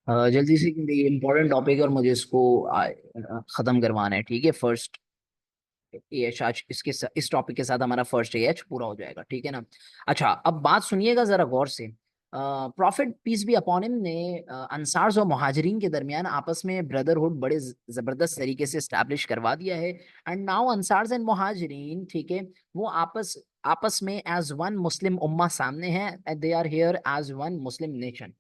जल्दी से, क्योंकि ये इम्पोर्टेंट टॉपिक है और मुझे इसको खत्म करवाना है। ठीक है, फर्स्ट एएच आज इस टॉपिक के साथ हमारा फर्स्ट एएच पूरा हो जाएगा। ठीक है ना। अच्छा, अब बात सुनिएगा जरा गौर से। Prophet peace be upon him ने अंसार और मुहाजिरीन के दरमियान आपस में ब्रदरहुड बड़े जबरदस्त तरीके से स्टैब्लिश करवा दिया है। एंड नाउ अंसार एंड मुहाजिरीन, ठीक है, वो आपस आपस में एज वन मुस्लिम उम्मा सामने है। They are here as one Muslim nation.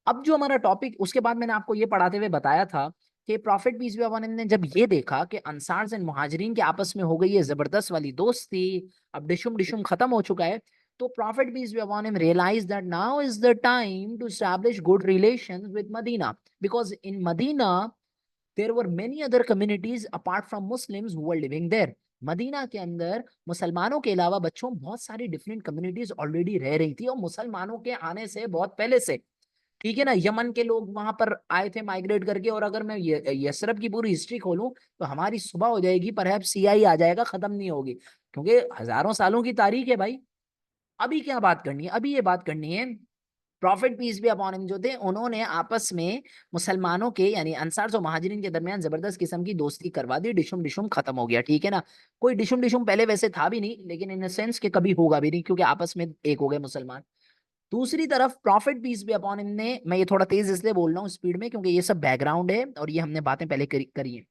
अब जो हमारा टॉपिक, उसके बाद मैंने आपको ये पढ़ाते हुए बताया था कि prophet peace be upon him ने जब ये देखा कि अंसार एंड मुहाजिरीन के आपस में हो गई ये जबरदस्त वाली दोस्ती, अब डिशुम डिशुम खत्म हो चुका है, तो prophet peace be upon him realise that now is the time to establish good relations with Medina, because in Medina there were many other communities apart from Muslims who were living there. Medina के अंदर मुसलमानों के अलावा बच्चों बहुत सारी different communities already रह रही थी, और मुसलमानों के आने से बहुत पहले से। ठीक है ना, यमन के लोग वहां पर आए थे माइग्रेट करके, और अगर मैं यसरब की पूरी हिस्ट्री खोलूं तो हमारी सुबह हो जाएगी, पर सीआई आ जाएगा, खत्म नहीं होगी, क्योंकि हजारों सालों की तारीख है भाई। अभी क्या बात करनी है, अभी ये बात करनी है। प्रॉफिट पीस भी अपॉन हिम जो थे, उन्होंने आपस में मुसलमानों के यानी अंसार और महाजिरीन के दरमियान जबरदस्त किस्म की दोस्ती करवा दी, डिशुम डिशुम खत्म हो गया। ठीक है ना। कोई डिशुम डिशुम पहले वैसे था भी नहीं, लेकिन इन सेंस के कभी होगा भी नहीं, क्योंकि आपस में एक हो गए मुसलमान। दूसरी तरफ प्रॉफिट पीस भी अपॉन हिम ने, मैं ये थोड़ा तेज इसलिए बोल रहा हूँ स्पीड में, क्योंकि ये सब बैकग्राउंड है और ये हमने बातें पहले करी हैं।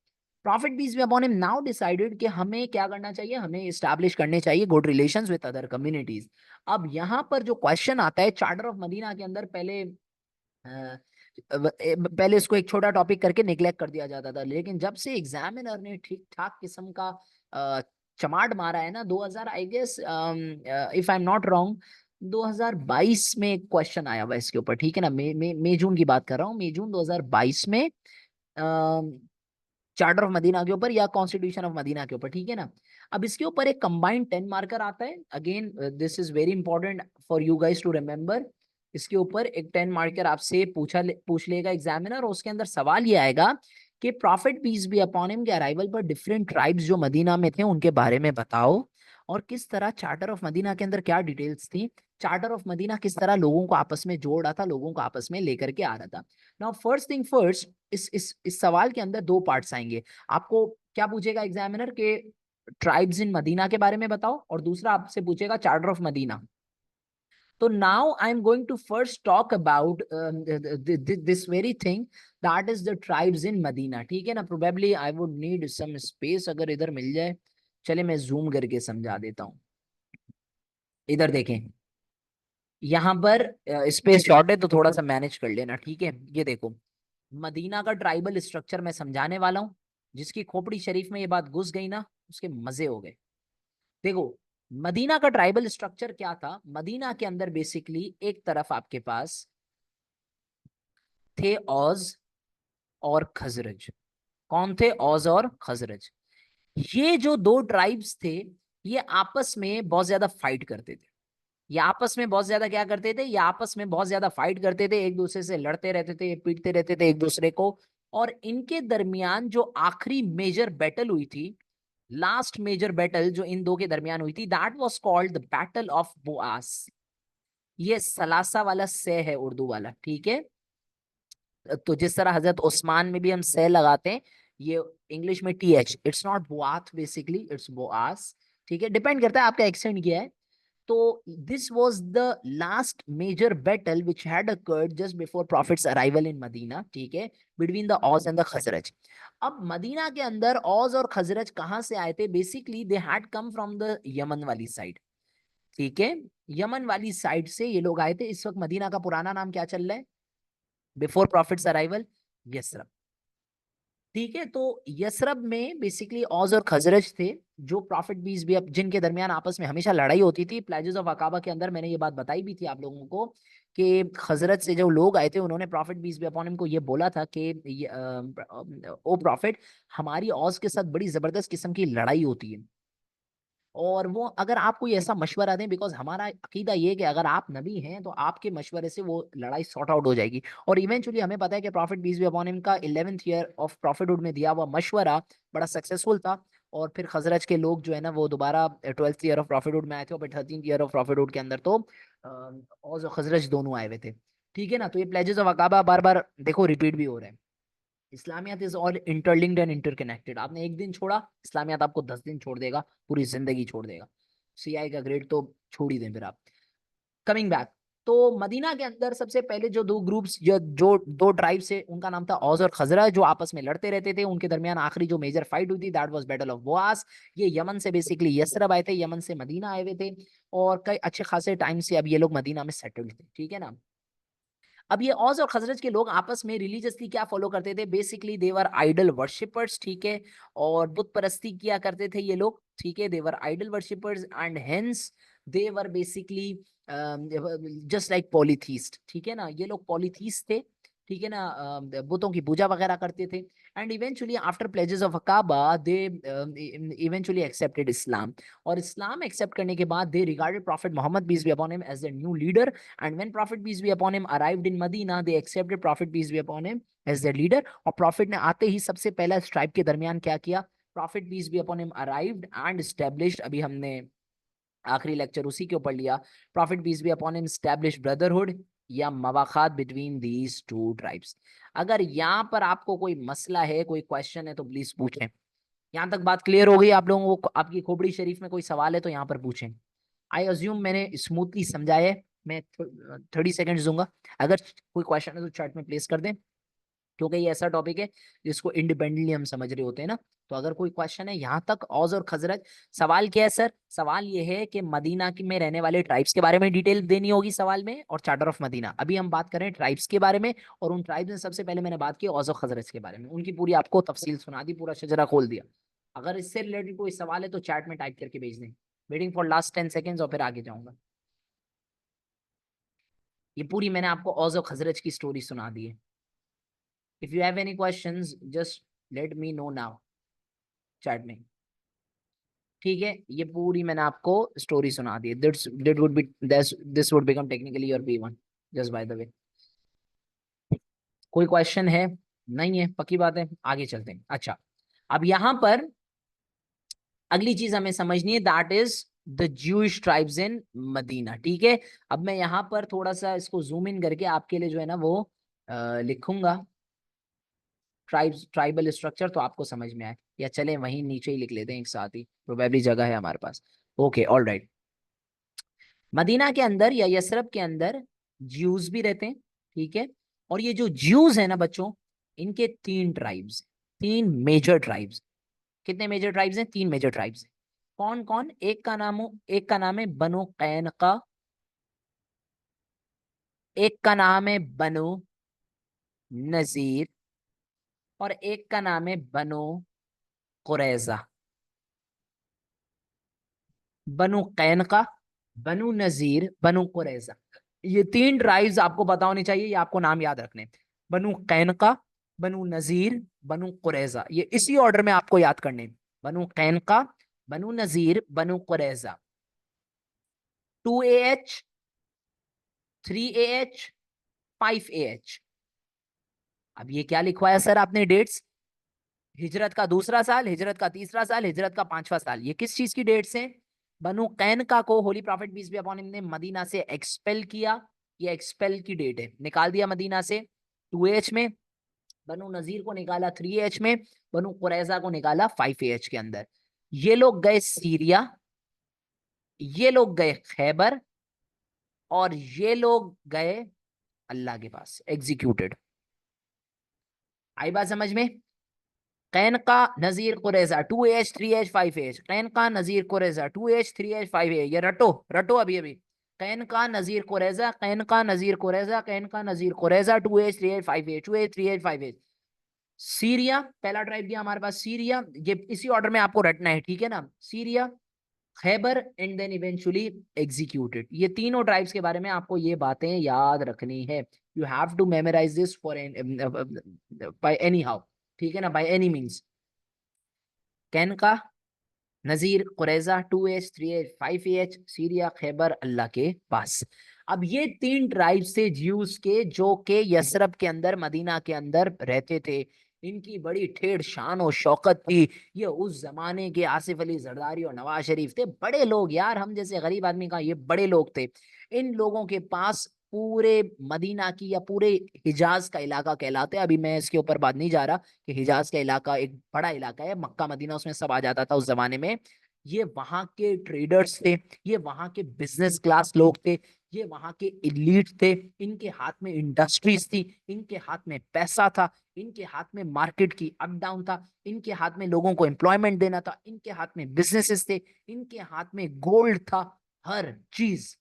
प्रॉफिट पीस भी अपॉन हिम नाउ डिसाइडेड कि हमें क्या करना चाहिए, हमें इस्टेब्लिश करने चाहिए good relations with other communities. अब यहाँ पर जो क्वेश्चन आता है चार्टर ऑफ मदीना के अंदर, पहले इसको एक छोटा टॉपिक करके निग्लेक्ट कर दिया जाता था, लेकिन जब से एग्जामिनर ने ठीक ठाक किस्म का अ, चमाट मारा है ना, 2000 I guess, if I am not wrong, 2022 में एक क्वेश्चन आया हुआ है इसके ऊपर। ठीक है ना, मई जून की बात कर रहा हूँ, मई जून 2022 में चार्टर ऑफ मदीना के ऊपर या कॉन्स्टिट्यूशन ऑफ मदीना के ऊपर। ठीक है ना। अब इसके ऊपर एक कंबाइंड 10 मार्कर आता है। Again this is very important for you guys to remember. इसके ऊपर एक 10 मार्कर आपसे पूछ लेगा एग्जामिनर, और उसके अंदर सवाल ये आएगा कि prophet peace be upon him के अराइवल पर डिफरेंट ट्राइब्स जो मदीना में थे उनके बारे में बताओ, और किस तरह चार्टर ऑफ मदीना के अंदर क्या डिटेल्स थी, चार्टर ऑफ मदीना किस तरह लोगों को आपस में जोड़ रहा था, लोगों को आपस में लेकर के आ रहा था। नाउ फर्स्ट थिंग फर्स्ट, इस सवाल के अंदर दो पार्ट्स आएंगे। आपको क्या पूछेगा एग्जामिनर के ट्राइब्स इन मदीना के बारे में बताओ, और दूसरा आपसे पूछेगा चार्टर ऑफ मदीना। तो now I am going to first talk about this very thing, that is the tribes in Medina. ठीक है ना। Probably I would need some space, अगर इधर मिल जाए। चले मैं जूम करके समझा देता हूँ। इधर देखें, यहाँ पर स्पेस शॉर्ट है तो थोड़ा सा मैनेज कर लेना। ठीक है, ये देखो, मदीना का ट्राइबल स्ट्रक्चर मैं समझाने वाला हूँ। जिसकी खोपड़ी शरीफ में ये बात घुस गई ना, उसके मजे हो गए। देखो, मदीना का ट्राइबल स्ट्रक्चर क्या था। मदीना के अंदर बेसिकली एक तरफ आपके पास थे औज और खजरज। कौन थे औज और खजरज? ये जो दो ट्राइब्स थे, ये आपस में बहुत ज्यादा फाइट करते थे। ये आपस में बहुत ज्यादा क्या करते थे, ये आपस में बहुत ज्यादा फाइट करते थे, एक दूसरे से लड़ते रहते थे, पीटते रहते थे एक दूसरे को। और इनके दरमियान जो आखिरी मेजर बैटल हुई थी, लास्ट मेजर बैटल जो इन दो के दरमियान हुई थी, that was called the battle of Boas. ये सलासा वाला से है, उर्दू वाला। ठीक है। तो जिस तरह हजरत उस्मान में भी हम से लगाते हैं, ये इंग्लिश में TH, it's not Boath, basically it's Boas. ठीक है, डिपेंड करता है आपका एक्सेंट क्या है। तो this was the last major battle which had occurred just before Prophet's arrival in Medina, ठीक है, between the Aus and the Khazraj। अब मदीना के अंदर औज और खजरज कहाँ से आए थे? Basically they had come from the Yemen वाली साइड। ठीक है, यमन वाली साइड से ये लोग आए थे। इस वक्त मदीना का पुराना नाम क्या चल रहा है बिफोर प्रॉफिट्स अराइवल? यसरब। ठीक है, तो यसरब में बेसिकली औज और खजरज थे, जो प्रॉफिट बीस भी अब जिनके दरमियान आपस में हमेशा लड़ाई होती थी। प्लेजेस ऑफ अकाबा के अंदर मैंने ये बात बताई भी थी आप लोगों को कि खजरज से जो लोग आए थे उन्होंने प्रॉफिट बीस भी अपॉन को ये बोला था कि ओ प्रॉफिट, हमारी औज के साथ बड़ी जबरदस्त किस्म की लड़ाई होती है, और वो अगर आप कोई ऐसा मशवरा दें, बिकॉज हमारा अकीदा ये है कि अगर आप नबी हैं तो आपके मशवरे से वो लड़ाई सॉर्ट आउट हो जाएगी। और इवेंचुअली हमें पता है कि prophet peace be upon him का 11th ईयर ऑफ प्रॉफिटहुड में दिया हुआ मशवरा बड़ा सक्सेसफुल था। और फिर खजरज के लोग जो है ना, वो दोबारा 12th ईयर ऑफ प्रॉफिटहुड में आए थे, और फिर 13th ईयर ऑफ प्रॉफिटहुड के अंदर तो औस और खजरज दोनों आए हुए थे। ठीक है ना। तो ये प्लेजेस ऑफ अकाबा बार बार देखो रिपीट भी हो रहे हैं। इस्लामियत is all interlinked and interconnected. आपने एक दिन छोड़ा, इस्लामियत आपको 10 दिन छोड़ देगा, पूरी जिंदगी छोड़ देगा। सीआई का ग्रेड तो छोड़ ही दें फिर आप। कमिंग बैक, तो मदीना के अंदर सबसे पहले जो दो ग्रुप्स, जो जो दो ट्राइब्स है, उनका नाम था औस और खजरा, जो आपस में लड़ते रहते थे। उनके दरमियान आखिरी जो मेजर फाइट हुई थी, that was battle of Boas. ये यमन से बेसिकली यसरब आए थे, यमन से मदीना आए हुए थे, और कई अच्छे खासे टाइम से अब ये लोग मदीना में सेटल्ड थे, ठीक है ना। अब ये औस और खजरज के लोग आपस में रिलीजियसली क्या फॉलो करते थे, बेसिकली देवर आइडल वर्शिपर्स, ठीक है, और बुत परस्ती किया करते थे ये लोग, ठीक है। They were idol worshippers and hence they were basically just like polytheist, ठीक है ना। ये लोग पॉलीथीस्ट थे, ठीक है ना, बुतों की पूजा वगैरह करते थे। And eventually after pledges of Aqaba they eventually accepted Islam, और इस्लाम एक्सेप्ट करने के बाद they regarded Prophet Muhammad peace be upon him as the new leader. And when Prophet peace be upon him arrived in Medina, they accepted Prophet peace be upon him as their leader. और Prophet ने आते ही सबसे पहला स्ट्राइब के दरमियान क्या किया, Prophet peace be upon him arrived and established, अभी हमने आखिरी लेक्चर उसी के ऊपर लिया, Prophet peace be upon him established brotherhood या मवाखात बिटवीन दीज टू ट्राइब्स। अगर यहाँ पर आपको कोई मसला है, कोई क्वेश्चन है, तो प्लीज पूछें। यहाँ तक बात क्लियर हो गई आप लोगों को? आपकी खोपड़ी शरीफ में कोई सवाल है तो यहाँ पर पूछें। आई अज्यूम मैंने स्मूथली समझाया है। मैं 30 सेकेंड दूंगा, अगर कोई क्वेश्चन है तो चैट में प्लेस कर दें, क्योंकि ये ऐसा टॉपिक है जिसको इंडिपेंडेंटली हम समझ रहे होते हैं ना। तो अगर कोई क्वेश्चन है यहाँ तक, औज और खजरज, सवाल क्या है सर? सवाल ये है कि मदीना की में रहने वाले ट्राइब्स के बारे में डिटेल देनी होगी सवाल में, और चार्टर ऑफ मदीना। अभी हम बात करें ट्राइब्स के बारे में, और उन ट्राइब्स में सबसे पहले मैंने बात की औज और खजरज के बारे में, उनकी पूरी आपको तफसील सुना दी, पूरा शजरा खोल दिया। अगर इससे रिलेटेड कोई सवाल है तो चैट में टाइप करके भेज दें। वेटिंग फॉर लास्ट 10 सेकेंड्स और फिर आगे जाऊंगा। ये पूरी मैंने आपको औज और खजरज की स्टोरी सुना दी है। If you have any questions just let me know now chat में, ठीक है। ये पूरी मैंने आपको स्टोरी सुना दी। This would be this would become technically your B1 just by the way. कोई क्वेश्चन है? नहीं है, पक्की बात है, आगे चलते हैं। अच्छा, अब यहां पर अगली चीज हमें समझनी है, that is the Jewish tribes in Medina, ठीक है। अब मैं यहां पर थोड़ा सा इसको जूम इन करके आपके लिए जो है ना वो लिखूंगा, ट्राइबल स्ट्रक्चर, तो आपको समझ में आए। या चले वहीं नीचे ही लिख लेते हैं एक साथ ही, प्रोबेबली जगह है हमारे पास। Okay, all right. मदीना के अंदर या यसरब के अंदर ज्यूज भी रहते हैं, ठीक है। और ये जो ज्यूज है ना बच्चों, इनके 3 ट्राइब्स, 3 मेजर ट्राइब्स। कितने मेजर ट्राइब्स हैं? 3 मेजर ट्राइब्स हैं। कौन कौन? एक का नाम है बनु कैनका, एक का नाम है बनु नजीर, और एक का नाम है बनु कुरैजा। बनु कैनका, बनु नजीर, बनु कुरैजा, ये 3 ट्राइब्स आपको पता होनी चाहिए, ये आपको नाम याद रखने। बनु कैनका, बनु नजीर, बनु कुरैजा, ये इसी ऑर्डर में आपको याद करने। बनु कैनका, बनु नजीर, बनु कुरैजा। 2 AH, 3 AH, 5 AH। अब ये क्या लिखवाया सर आपने डेट्स? हिजरत का दूसरा साल, हिजरत का तीसरा साल, हिजरत का 5वां साल। ये किस चीज की डेट्स हैं? Banu Qaynuqa holy prophet peace be upon him ने मदीना से एक्सपेल किया, ये एक्सपेल की डेट है, निकाल दिया मदीना से 2 AH में। बनु नजीर को निकाला 3 AH में, बनु कुरैजा को निकाला 5 AH के अंदर। ये लोग गए सीरिया, ये लोग गए खैबर, और ये लोग गए अल्लाह के पास, एग्जीक्यूटेड। आई बात समझ में? कैनका Nazir Qurayza 2 AH 3 AH 5 AH, कैनका Nazir Qurayza 2 AH 3 AH 5 AH। ये रटो रटो अभी अभी। कैनका Nazir कुरैजा, कैनका Nazir कुरैजा, कैनका Nazir Qurayza, 2 AH 3 AH 5 AH, 2 AH 3 AH 5 AH। Syria पहला ट्राइब दिया हमारे पास, सीरिया, ये इसी ऑर्डर में आपको रटना है, ठीक है ना। Syria, Khaibar, and then eventually executed. ये तीनों ट्राइब्स के बारे में आपको ये बातें याद रखनी है। You have to memorise this for by any how, ठीक है ना, by any means. Qaynuqa, Nazir, Qurayza, 2 AH 3 AH 5 AH, Syria, Khaybar, Allah के पास। अब ये 3 ट्राइब से ज्यूस के, जो के यसरब के अंदर, मदीना के अंदर रहते थे, इनकी बड़ी ठेठ शान और शौकत थी। ये उस जमाने के आसिफ अली जरदारी और नवाज शरीफ थे, बड़े लोग यार, हम जैसे गरीब आदमी का ये बड़े लोग थे। इन लोगों के पास पूरे मदीना की या पूरे हिजाज का इलाका कहलाते हैं। अभी मैं इसके ऊपर बात नहीं जा रहा कि हिजाज का इलाका एक बड़ा इलाका है, मक्का मदीना उसमें सब आ जाता था उस जमाने में। ये वहां के ट्रेडर्स थे, ये वहां के बिजनेस क्लास लोग थे, ये वहां के इलीट थे। इनके हाथ में इंडस्ट्रीज थी, इनके हाथ में पैसा था, इनके हाथ में मार्केट की अप डाउन था, इनके हाथ में लोगों को एम्प्लॉयमेंट देना था, इनके हाथ में बिजनेसेस थे, इनके हाथ में गोल्ड था, हर चीज।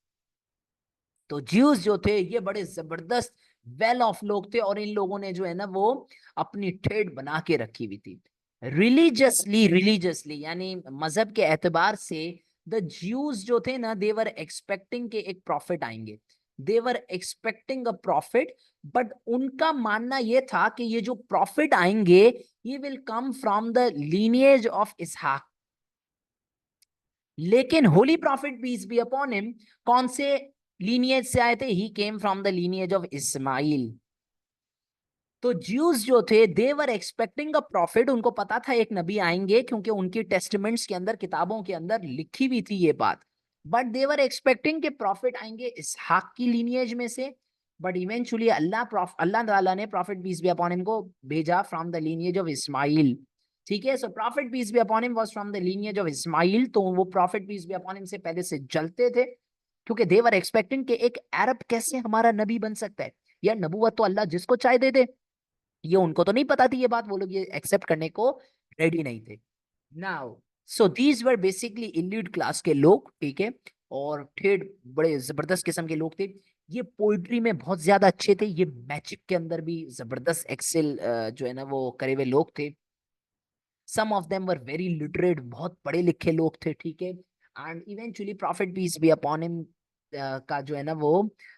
तो ज्यूस जो थे ये बड़े जबरदस्त वेल ऑफ लोग थे, और इन लोगों ने जो है ना वो अपनी ट्रेड बना के रखी हुई थी। रिलीजियसली यानी मजहब के एतबार से द ज्यूज जो थे ना, देवर एक्सपेक्टिंग के एक प्रॉफिट आएंगे, they were expecting a prophet. But उनका मानना ये था कि ये जो प्रॉफिट आएंगे ये will come from the lineage of Ishaq. लेकिन holy prophet peace be upon him कौन से लीनिएज से आए थे? He came from the lineage of Ismail. तो ज्यूज जो थे देवर एक्सपेक्टिंग अ प्रॉफिट, उनको पता था एक नबी आएंगे, क्योंकि उनकी टेस्टमेंट्स के अंदर, किताबों के अंदर लिखी हुई थी ये बात। बट देवर एक्सपेक्टिंग के प्रॉफिट आएंगे इसहाक की लीनिएज में से। बट इवेंचुअली अल्लाह ताला ने prophet peace be upon him को भेजा from the lineage of Ismail. ठीक है, so prophet peace be upon him was from the lineage of Ismail. तो वो prophet peace be upon him से पहले से जलते थे, क्योंकि देवर एक्सपेक्टिंग के एक अरब कैसे हमारा नबी बन सकता है, या नबूवत तो अल्लाह जिसको चाहे दे दे। ये उनको तो नहीं पता थी ये बात, वो लोग ये एक्सेप्ट करने को रेडी नहीं थे। Now so these were basically elite class के लोग, ठीक है, और ठेठ बड़े जबरदस्त किस्म के लोग थे। ये पोइट्री में बहुत ज्यादा अच्छे थे, ये मैजिक के अंदर भी जबरदस्त एक्सेल जो है ना वो करे हुए लोग थे। Some of them were very literate, बहुत पढ़े लिखे लोग थे, ठीक है। And eventually prophet peace be upon him का जो है ना वो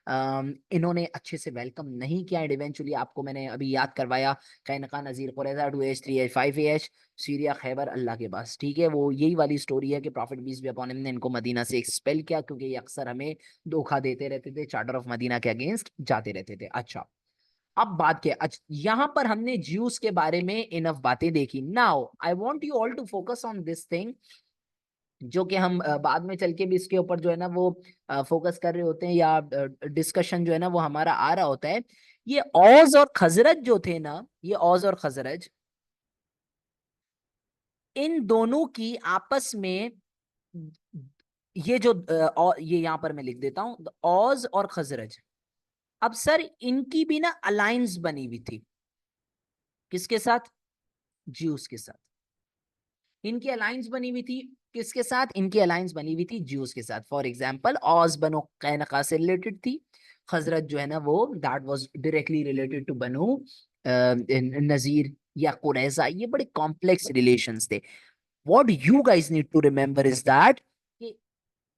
इन्होंने अच्छे से वेलकम नहीं किया। एंड इवेंचुअली आपको मैंने अभी याद करवाया, कैनका Nazir कुरैजा 2H 3H 5AH Syria Khaybar Allah के पास, ठीक है। वो यही वाली स्टोरी है कि prophet peace be upon him ने इनको मदीना से एक्सपेल किया, क्योंकि ये अक्सर हमें धोखा देते रहते थे, चार्टर ऑफ मदीना के अगेंस्ट जाते रहते थे। अच्छा, अब बात क्या, अच्छा यहां पर हमने ज्यूस के बारे में इनफ बातें देखी। Now I want you all to focus on this thing, जो कि हम बाद में चल के भी इसके ऊपर जो है ना वो फोकस कर रहे होते हैं, या डिस्कशन जो है ना वो हमारा आ रहा होता है। ये औज और खजरज जो थे ना, ये औज और खजरज, इन दोनों की आपस में ये जो ये यहां पर मैं लिख देता हूं, औज और खजरज। अब सर इनकी भी ना अलायंस बनी हुई थी, किसके साथ? ज्यूस के साथ। इनकी अलायंस बनी हुई थी किसके साथ? इनकी अलायंस बनी हुई थी ज्यूस के साथ। फॉर एग्जाम्पल औस बनो कैनका से रिलेटेड थी, खजरत जो है ना वो that was directly related to Banu Nazir या कुरैजा। ये बड़े कॉम्प्लेक्स रिलेशंस थे। What you guys need to remember is that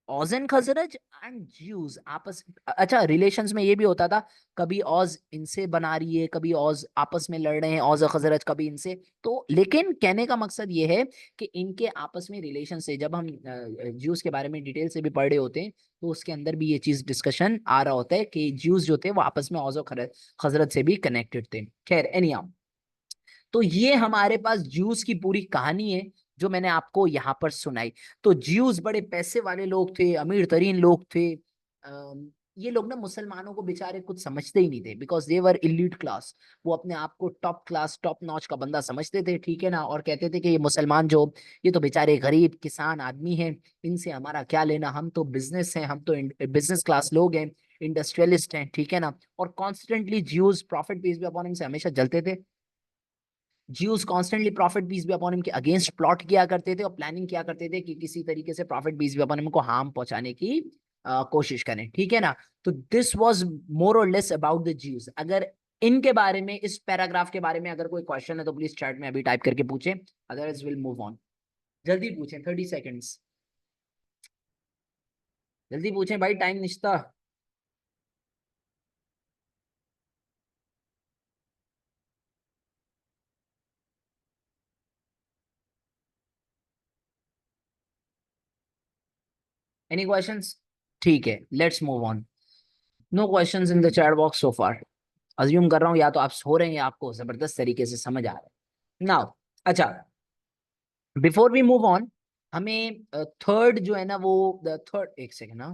Aws and Khazraj and Jews आपस, अच्छा रिलेशंस में ये भी होता था, कभी औज इनसे बना रही है, कभी औज आपस में लड़ रहे हैं, औज और खजरज कभी इनसे। तो लेकिन कहने का मकसद ये है कि इनके आपस में रिलेशन से, जब हम ज्यूज के बारे में डिटेल से भी पढ़ रहे होते हैं, तो उसके अंदर भी ये चीज डिस्कशन आ रहा होता है कि ज्यूज जो थे वो आपस में औज और खजरज से भी कनेक्टेड थे। खैर एनी, तो ये हमारे पास ज्यूस की पूरी कहानी है जो मैंने आपको यहाँ पर सुनाई। तो ज्यूस बड़े पैसे वाले लोग थे, अमीर तरीन लोग थे। ये लोग ना मुसलमानों को बेचारे कुछ समझते ही नहीं थे, because they were elite class. वो अपने आप को टॉप क्लास टॉप नॉच का बंदा समझते थे, ठीक है ना, और कहते थे कि ये मुसलमान जो, ये तो बेचारे गरीब किसान आदमी हैं, इनसे हमारा क्या लेना, हम तो बिजनेस हैं, हम तो बिजनेस क्लास लोग हैं, इंडस्ट्रियलिस्ट हैं, ठीक है ना। और कॉन्स्टेंटली ज्यूस प्रॉफिट पीस भी अपॉन हिम से हमेशा जलते थे। ज्यूस कॉन्स्टेंटली प्रॉफिट पीस भी अपॉन हिम के अगेंस्ट प्लॉट किया करते थे और प्लानिंग किया करते थे कि किसी तरीके से प्रॉफिट पीस भी अपॉन हिम को हार्म पहुंचाने की कोशिश करें, ठीक है ना। तो this was more or less about the juice. अगर इनके बारे में, इस पैराग्राफ के बारे में अगर कोई क्वेश्चन है तो प्लीज चैट में अभी टाइप करके पूछें, अदरवाइज विल मूव ऑन। जल्दी पूछें, 30 सेकेंड्स, जल्दी पूछें भाई, टाइम निश्ता। Any questions? ठीक है, let's move on. No questions in the chat box so far. Assume कर रहा हूँ या तो आप सो रहे हैं या आपको जबरदस्त तरीके से समझ आ रहा है नाउ। अच्छा, बिफोर वी मूव ऑन, हमें थर्ड जो है ना वो, द थर्ड, एक सेकेंड ना,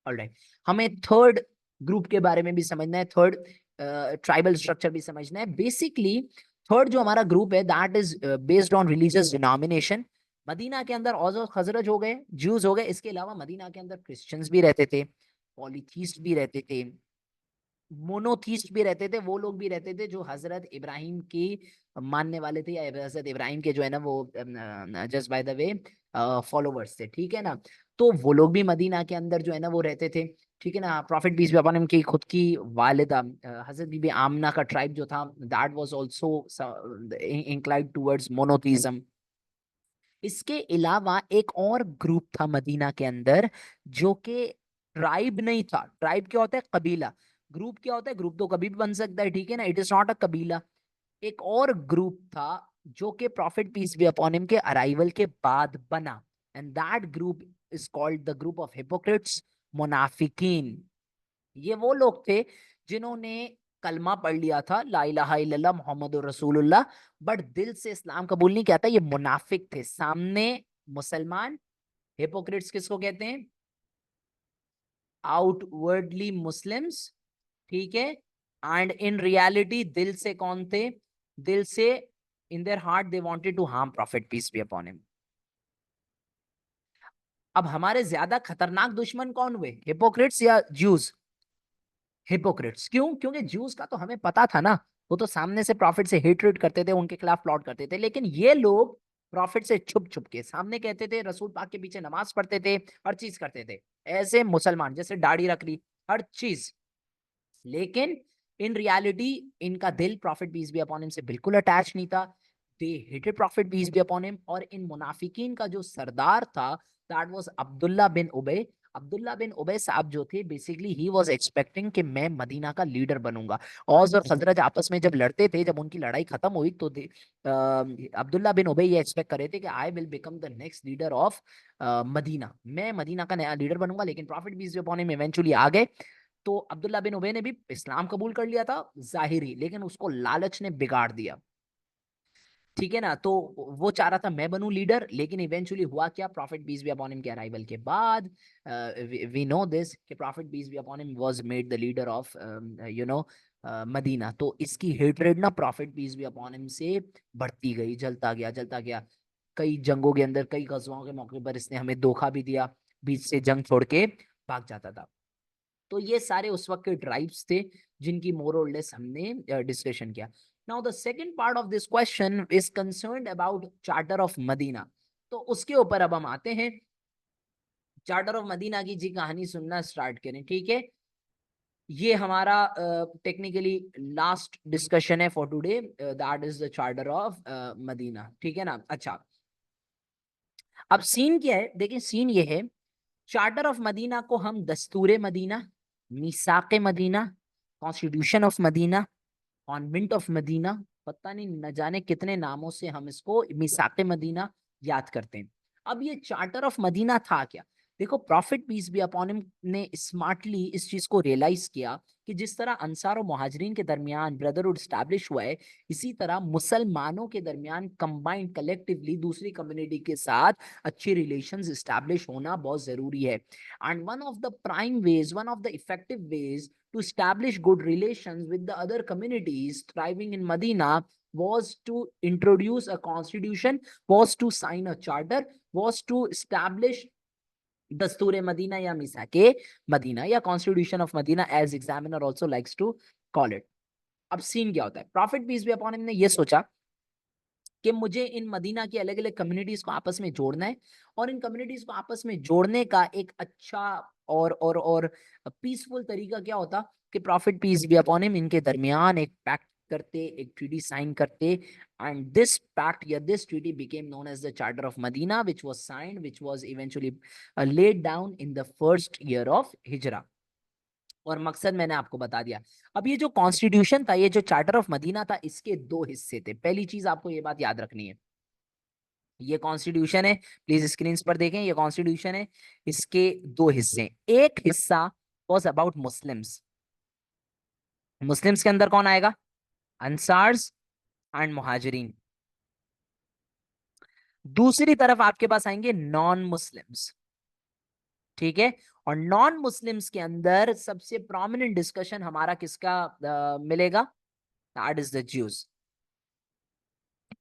ऑलराइट, हमें थर्ड ग्रुप के बारे में भी समझना है, थर्ड ट्राइबल स्ट्रक्चर भी समझना है। बेसिकली थर्ड जो हमारा ग्रुप है that is based on religious denomination. Medina के अंदर औस और खजरज हो गए, ज्यूज हो गए, इसके अलावा मदीना के अंदर क्रिश्चियंस भी रहते थे, पॉलीथीस्ट भी रहते थे, मोनोथीस्ट भी रहते थे, वो लोग भी रहते थे जो हजरत इब्राहिम की मानने वाले थे, या हजरत इब्राहिम के जो है ना वो just by the way followers थे, ठीक है ना। तो वो लोग भी मदीना के अंदर जो है ना वो रहते थे, ठीक है ना। प्रॉफिट पीस भी अपॉन हिम की खुद की वालिदा हजरत बीबी आमना का ट्राइब जो था that was also inclined towards monotheism. इसके अलावा एक और ग्रुप था मदीना के अंदर जो कि ट्राइब नहीं था। ट्राइब क्या होता है? कबीला। ग्रुप क्या होता है? ग्रुप तो कभी भी बन सकता है, ठीक है ना, इट इज नॉट अ कबीला। एक और ग्रुप था जो कि prophet peace be upon him के अराइवल के बाद बना, and that group is called the group of hypocrites, मुनाफिकीन। ये वो लोग थे जिन्होंने कलमा पढ़ लिया था, ला इलाहा इल्लल्लाह मुहम्मदुर रसूलुल्लाह, बट दिल से इस्लाम कबूल नहीं किया था। ये मुनाफिक थे, सामने मुसलमान। हिपोक्रेट्स किसको कहते हैं? आउटवर्डली मुस्लिम्स, ठीक है। एंड इन रियलिटी दिल से कौन थे? दिल से in their heart they wanted to harm prophet peace be upon him. अब हमारे ज्यादा खतरनाक दुश्मन कौन हुए, हिपोक्रेट्स या ज्यूज? हिपोक्रेट्स। क्यों? क्योंकि ज्यूज का तो हमें पता था ना, वो तो सामने से प्रॉफिट से हेट्रेड करते थे, उनके खिलाफ प्लॉट करते थे। लेकिन ये लोग प्रॉफिट से छुप छुप के सामने कहते थे, रसूल पाक के पीछे नमाज पढ़ते थे, हर चीज करते थे, ऐसे मुसलमान जैसे दाढ़ी रख ली, हर चीज। लेकिन इन रियलिटी इनका दिल prophet peace be upon him से बिल्कुल अटैच नहीं था। They hated prophet peace be upon him. और इन मुनाफिकीन का जो सरदार था that was Abdullah bin Ubayy. Abdullah bin Ubayy साहब जो थे, बेसिकली ही वाज एक्सपेक्टिंग कि मैं मदीना का लीडर बनूंगा। औस और खजरज आपस में जब लड़ते थे, जब उनकी लड़ाई खत्म हुई तो अब्दुल्ला बिन उबे ये एक्सपेक्ट कर रहे थे कि I will become the next leader of Medina, मैं मदीना का नया लीडर बनूंगा। लेकिन prophet peace be upon him eventually आ गए। तो अब्दुल्ला बिन उबे ने भी इस्लाम कबूल कर लिया था जाहिरी, लेकिन उसको लालच ने बिगाड़ दिया, ठीक है ना। तो वो चाह रहा था मैं बनूं लीडर, लेकिन इवेंचुअली हुआ क्या? Prophet peace be upon him के अराइवल के बाद वी नो दिस कि prophet peace be upon him was made the leader of you know Medina. तो इसकी हेट्रेड ना prophet peace be upon him से बढ़ती गई, जलता गया, जलता गया। कई जंगों के अंदर, कई गजवाओं के मौके पर इसने हमें धोखा भी दिया, बीच से जंग छोड़ के भाग जाता था। तो ये सारे उस वक्त के ट्राइब्स थे जिनकी मोर और लेस हमने डिस्कशन किया। Now the second part of this question is concerned about charter of Medina. तो उसके ऊपर अब हम आते हैं। चार्टर ऑफ मदीना की जी कहानी सुनना स्टार्ट करें, ठीक है। ये हमारा टेक्निकली लास्ट डिस्कशन है for today, that is the charter of Medina, ठीक है ना। अच्छा, अब सीन क्या है? देखिए सीन ये है, चार्टर ऑफ मदीना को हम दस्तूर मदीना, मीसाक Medina, constitution of Medina, convent of Medina, पता नहीं न जाने कितने नामों से हम इसको मीसाक मदीना याद करते हैं। अब ये चार्टर ऑफ मदीना था क्या? देखो, prophet peace be upon him ने स्मार्टली इस चीज को रियलाइज किया कि जिस तरह अंसार और मुहाजिरीन के दरमियान ब्रदरहुड स्टैब्लिश हुआ है, इसी तरह मुसलमानों के दरमियान कंबाइंड कलेक्टिवली दूसरी कम्युनिटी के साथ अच्छे रिलेशंस स्टैब्लिश होना बहुत जरूरी है। And one of the prime ways, one of the effective ways to establish good relations with the other communities thriving in Medina was to introduce a constitution, was to sign a charter, was to establish दस्तूर Medina या मिसाके Medina या constitution of Medina, as examiner also likes to call it. अब scene क्या होता है? Prophet peace be upon him ने ये सोचा कि मुझे इन मदीना की अलग अलग कम्युनिटीज को आपस में जोड़ना है, और इन कम्युनिटीज को आपस में जोड़ने का एक अच्छा और पीसफुल तरीका क्या होता कि prophet peace be upon him इनके दरमियान एक पैक्ट करते, एक ट्रीटी साइन करते। एंड दिस पैक्ट या this treaty became known as the charter of Medina, which was signed, which was eventually laid down in the first year of Hijra. और मकसद मैंने आपको बता दिया। अब ये जो कॉन्स्टिट्यूशन था, ये जो चार्टर ऑफ मदीना था, इसके दो हिस्से थे। पहली चीज आपको ये बात याद रखनी है, ये कॉन्स्टिट्यूशन है, प्लीज स्क्रीन पर देखें, ये कॉन्स्टिट्यूशन है, इसके दो हिस्से हैं। एक हिस्सा वॉज अबाउट मुस्लिम्स। मुस्लिम्स के अंदर कौन आएगा? अंसार्स एंड मुहाजिरीन। दूसरी तरफ आपके पास आएंगे नॉन मुस्लिम्स, ठीक है। और नॉन मुस्लिम्स के अंदर सबसे प्रोमिनेंट डिस्कशन हमारा किसका मिलेगा? That is the Jews.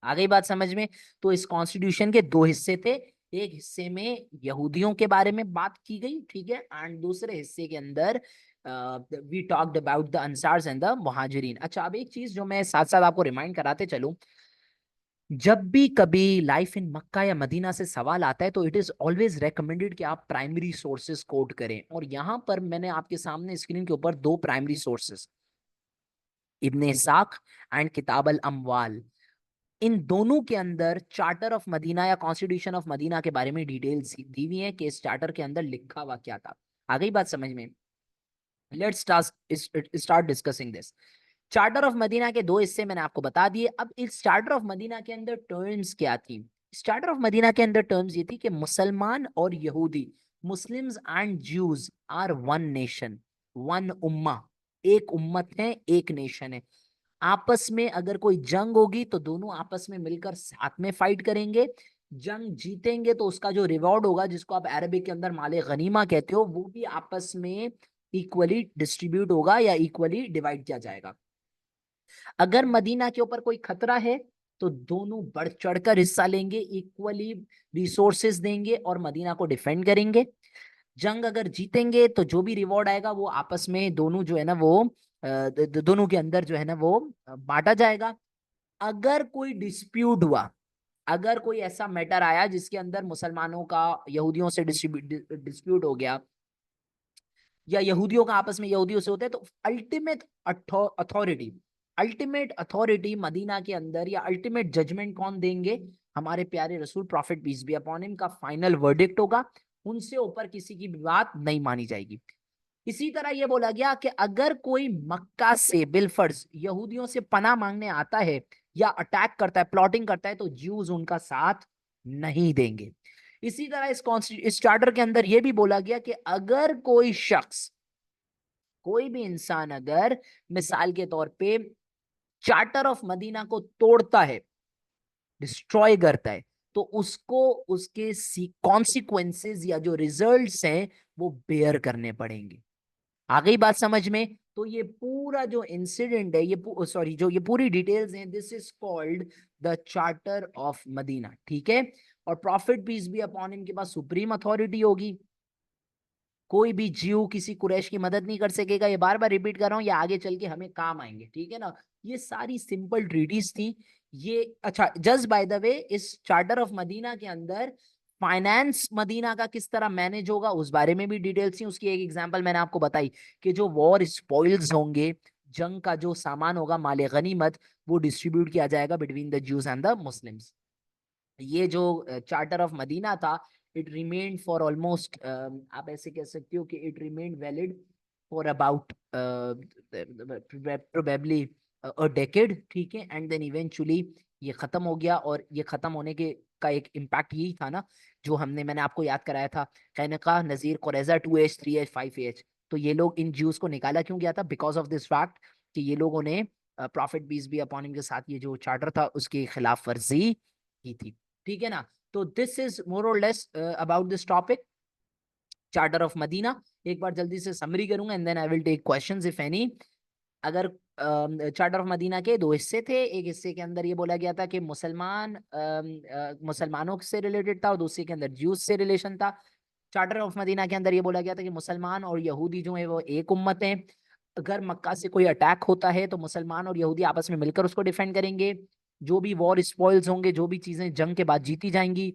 आ गई बात समझ में? तो इस कॉन्स्टिट्यूशन के दो हिस्से थे, एक हिस्से में यहूदियों के बारे में बात की गई, ठीक है, एंड दूसरे हिस्से के अंदर we talked about the Ansars and the Muhajirin. अच्छा, अब एक चीज जो मैं साथ साथ आपको रिमाइंड कराते चलूं, जब भी कभी लाइफ इन मक्का या मदीना से सवाल आता है तो इट इज ऑलवेज रेकमेंडेड कि आप प्राइमरी सोर्सेज कोट करें। और यहां पर मैंने आपके सामने स्क्रीन के ऊपर दो primary sources, Ibn Ishaq and Kitab al Amwal, इन दोनों के अंदर चार्टर ऑफ मदीना या कॉन्स्टिट्यूशन ऑफ मदीना के बारे में डिटेल्स दी हुई है कि इस चार्टर के अंदर लिखा हुआ क्या था। आ गई बात समझ में? Let's start discussing this. Charter of Medina के दो हिस्से मैंने आपको बता दिए। अब इस चार्टर ऑफ मदीना के अंदर टर्म्स क्या थी? इस चार्टर ऑफ मदीना के अंदर टर्म्स ये थी कि मुसलमान और यहूदी, Muslims and Jews are one nation, one ummah, एक उम्मत है, एक नेशन है। आपस में अगर कोई जंग होगी तो दोनों आपस में मिलकर साथ में फाइट करेंगे। जंग जीतेंगे तो उसका जो रिवॉर्ड होगा, जिसको आप अरबिक के अंदर माले गनीमा कहते हो, वो भी आपस में इक्वली डिस्ट्रीब्यूट होगा या इक्वली डिवाइड किया जाएगा। अगर मदीना के ऊपर कोई खतरा है तो दोनों बढ़ चढ़कर हिस्सा लेंगे, इक्वली रिसोर्सेज देंगे और मदीना को डिफेंड करेंगे। जंग अगर जीतेंगे तो जो भी रिवॉर्ड आएगा वो आपस में दोनों जो है ना वो दोनों के अंदर जो है ना वो बांटा जाएगा। अगर कोई डिस्प्यूट हुआ, अगर कोई ऐसा मैटर आया जिसके अंदर मुसलमानों का यहूदियों से डिस्प्यूट हो गया, या यहूदियों का आपस में यहूदियों से होता है, तो अल्टीमेट अथॉरिटी मदीना के अंदर या अल्टीमेट जजमेंट कौन देंगे? हमारे प्यारे रसूल prophet peace be upon him का फाइनल वर्डिक्ट होगा। उनसे ऊपर किसी की भी बात नहीं मानी जाएगी। इसी तरह यह बोला गया कि अगर कोई मक्का से बिलफर्ज यहूदियों से पनाह मांगने आता है या अटैक करता है, प्लॉटिंग करता है, तो ज्यूज उनका साथ नहीं देंगे। इसी तरह इस चार्टर के अंदर यह भी बोला गया कि अगर कोई शख्स, कोई भी इंसान अगर मिसाल के तौर पे चार्टर ऑफ मदीना को तोड़ता है, डिस्ट्रॉय करता है, तो उसको उसके कॉन्सिक्वेंसेस या जो रिजल्ट्स हैं वो बेयर करने पड़ेंगे। आ गई बात समझ में? तो ये पूरा जो इंसिडेंट है, ये सॉरी जो ये पूरी डिटेल्स हैं, this is called the charter of Medina, ठीक है। और prophet peace be upon him के पास सुप्रीम अथॉरिटी होगी। कोई भी जीव किसी कुरैश की मदद नहीं कर सकेगा। ये बार बार रिपीट कर रहा हूं, ये आगे चल के हमें काम आएंगे, ठीक है ना। ये सारी सिंपल ट्रीटीज थी ये। अच्छा, जस्ट बाय द वे, इस चार्टर ऑफ मदीना के अंदर फाइनेंस मदीना का किस तरह मैनेज होगा उस बारे में भी डिटेल्स थी। उसकी एक एग्जांपल मैंने आपको बताई कि जो वॉर स्पॉइल्स होंगे, जंग का जो सामान होगा, माले गनीमत, वो डिस्ट्रीब्यूट किया जाएगा between the Jews and the Muslims. ये जो चार्टर ऑफ मदीना था, इट रिमेन्ड फॉर ऑलमोस्ट, आप ऐसे कह सकते हो कि it remained valid for about probably a decade, ठीक है। एंड देन इवेंचुअली ये खत्म हो गया। और ये खत्म होने के का एक इम्पैक्ट यही था ना, जो मैंने आपको याद कराया था, कैनका नजीर कुरैजा 2H 3H 5H। तो ये लोग इन ज्यूज को निकाला क्यों गया था? बिकॉज ऑफ दिस फैक्ट कि ये लोगों ने prophet peace be upon him के साथ ये जो चार्टर था उसकी खिलाफ वर्जी की थी, ठीक है ना। तो this is more or less about this topic, charter of Medina. एक बार जल्दी से समरी करूंगा and then I will take questions if any. अगर चार्टर ऑफ मदीना के दो हिस्से थे, एक हिस्से के अंदर ये बोला गया था कि मुसलमानों से रिलेटेड था और दूसरे के अंदर ज्यूज से रिलेशन था। चार्टर ऑफ मदीना के अंदर ये बोला गया था कि मुसलमान और यहूदी जो है वो एक उम्मत है। अगर मक्का से कोई अटैक होता है तो मुसलमान और यहूदी आपस में मिलकर उसको डिफेंड करेंगे। जो भी वॉर स्पॉइल्स होंगे, जो भी चीजें जंग के बाद जीती जाएंगी,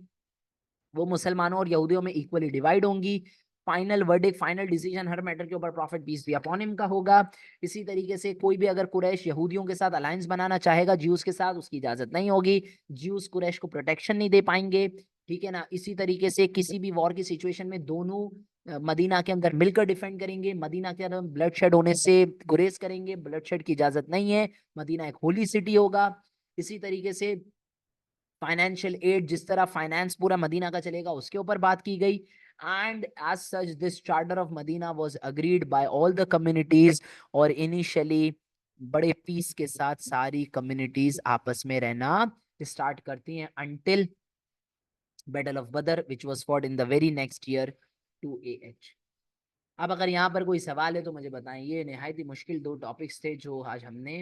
वो मुसलमानों और यहूदियों में इक्वली डिवाइड होंगी। फाइनल वर्डिक, फाइनल डिसीजन हर मैटर के ऊपर prophet peace be upon him का होगा। इसी तरीके से कोई भी अगर कुरैश यहूदियों के साथ अलायंस बनाना चाहेगा ज्यूज के साथ, उसकी इजाजत नहीं होगी। ज्यूज कुरैश को प्रोटेक्शन नहीं दे पाएंगे, ठीक है ना। इसी तरीके से किसी भी वॉर की सिचुएशन में दोनों मदीना के अंदर मिलकर डिफेंड करेंगे। मदीना के अंदर ब्लड शेड होने से गुरेज करेंगे, ब्लड शेड की इजाजत नहीं है। मदीना एक होली सिटी होगा। इसी तरीके से फाइनेंशियल एड, जिस तरह फाइनेंस पूरा मदीना का चलेगा, उसके ऊपर बात की गई। And as such this charter of Medina was agreed by all the communities. और इनिशियली बड़े पीस के साथ सारी कम्युनिटीज आपस में रहना स्टार्ट करती हैं अंटिल बैटल ऑफ बदर, which was fought in the very next year 2AH। अब अगर यहाँ पर कोई सवाल है तो मुझे बताएं। ये निहायत ही मुश्किल 2 टॉपिक्स थे जो आज हमने